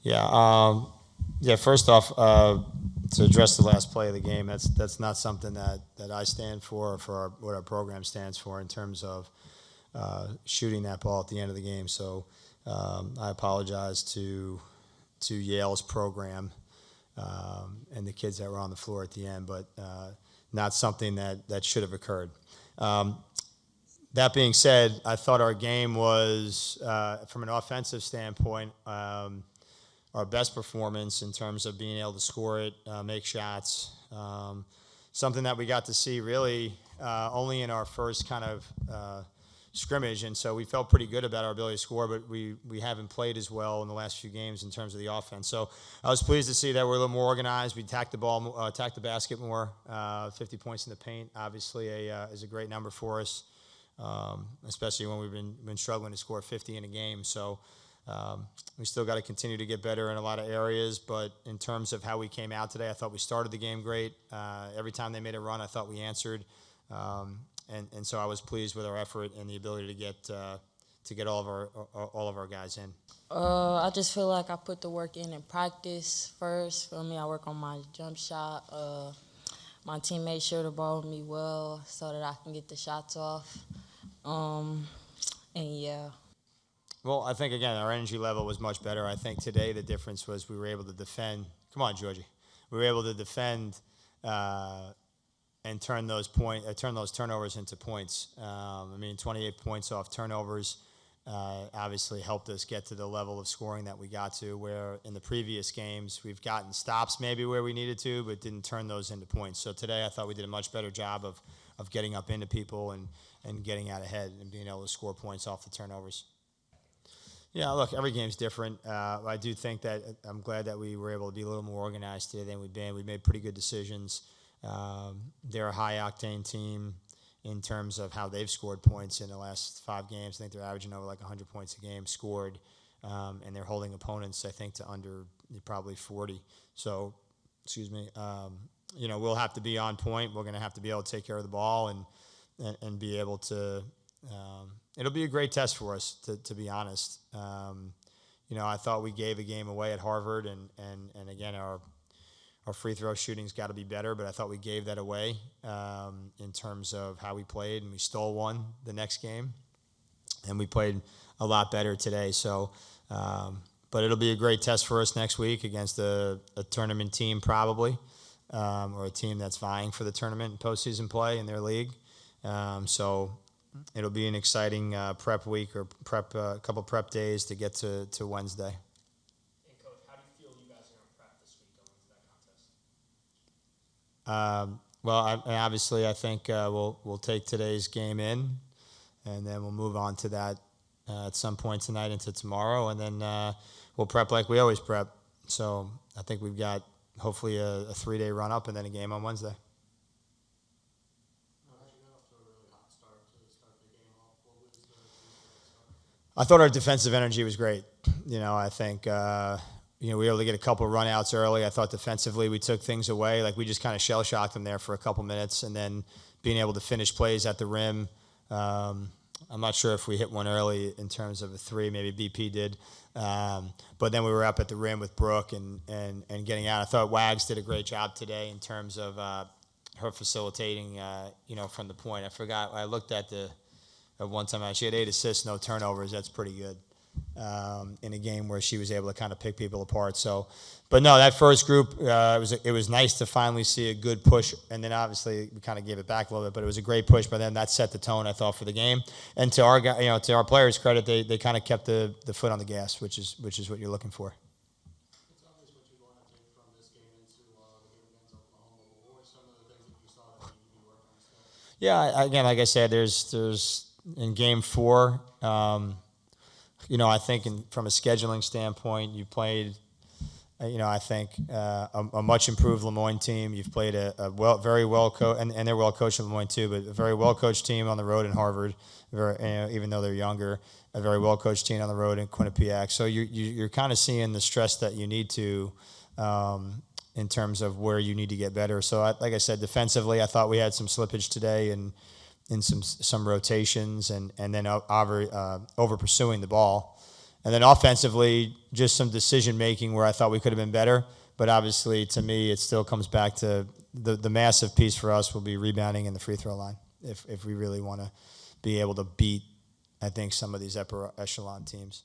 Yeah. Yeah. First off, to address the last play of the game, that's not something that I stand for, or for what our program stands for in terms of shooting that ball at the end of the game. So I apologize to Yale's program and the kids that were on the floor at the end, but not something that should have occurred. That being said, I thought our game was, from an offensive standpoint, our best performance in terms of being able to score it, make shots. Something that we got to see really only in our first kind of scrimmage, and so we felt pretty good about our ability to score, but we haven't played as well in the last few games in terms of the offense. So I was pleased to see that we're a little more organized. We attacked the basket more. 50 points in the paint, obviously, is a great number for us, especially when we've been struggling to score 50 in a game. So we still got to continue to get better in a lot of areas, but in terms of how we came out today, I thought we started the game great. Every time they made a run, I thought we answered. And so I was pleased with our effort and the ability to get all of our guys in. I just feel like I put the work in practice first. For me, I work on my jump shot. My teammates share the ball with me well so that I can get the shots off. And yeah. Well, I think, again, our energy level was much better. I think today the difference was we were able to defend. Come on, Georgie. We were able to defend and turn those turnovers into points. 28 points off turnovers obviously helped us get to the level of scoring that we got to, where in the previous games we've gotten stops maybe where we needed to, but didn't turn those into points. So today I thought we did a much better job of getting up into people and getting out ahead and being able to score points off the turnovers. Yeah, look, every game's different. I do think that I'm glad that we were able to be a little more organized today than we've been. We made pretty good decisions. They're a high-octane team in terms of how they've scored points in the last 5 games. I think they're averaging over like 100 points a game scored, and they're holding opponents, I think, to under probably 40. So, we'll have to be on point. We're going to have to be able to take care of the ball and be able to it'll be a great test for us, to be honest. I thought we gave a game away at Harvard, and again, our free throw shooting's got to be better, but I thought we gave that away in terms of how we played, and we stole one the next game, and we played a lot better today. So, but it'll be a great test for us next week against a tournament team probably, or a team that's vying for the tournament and postseason play in their league. So it'll be an exciting prep week or couple prep days to get to Wednesday. Obviously, I think we'll take today's game in, and then we'll move on to that at some point tonight into tomorrow, and then we'll prep like we always prep. So I think we've got hopefully a 3-day run-up and then a game on Wednesday. I thought our defensive energy was great. I think we were able to get a couple of run-outs early. I thought defensively we took things away. Like, we just kind of shell-shocked them there for a couple minutes, and then being able to finish plays at the rim. I'm not sure if we hit one early in terms of a 3. Maybe BP did. But then we were up at the rim with Brooke and getting out. I thought Wags did a great job today in terms of her facilitating, from the point. I forgot. I looked at one time. She had 8 assists, no turnovers. That's pretty good. In a game where she was able to kind of pick people apart. So, but no, that first group, it was nice to finally see a good push, and then obviously we kind of gave it back a little bit, but it was a great push. But then that set the tone, I thought, for the game. And to our to our players' credit, they kind of kept the foot on the gas, which is what you're looking for. It's obvious what you want to take from this game into the game against Oklahoma. What were some of the things that you saw that you need to work on still? Yeah, again, like I said, there's in game 4. I think from a scheduling standpoint, you played, I think a much improved Lemoyne team. You've played very well coached, and they're well coached in Lemoyne too, but a very well coached team on the road in Harvard. Even though they're younger, a very well coached team on the road in Quinnipiac. So you're kind of seeing the stress that you need to in terms of where you need to get better. So like I said, defensively, I thought we had some slippage today and in some rotations and then over pursuing the ball. And then offensively, just some decision making where I thought we could have been better. But obviously, to me, it still comes back to the massive piece for us will be rebounding in the free throw line if we really want to be able to beat, I think, some of these upper echelon teams.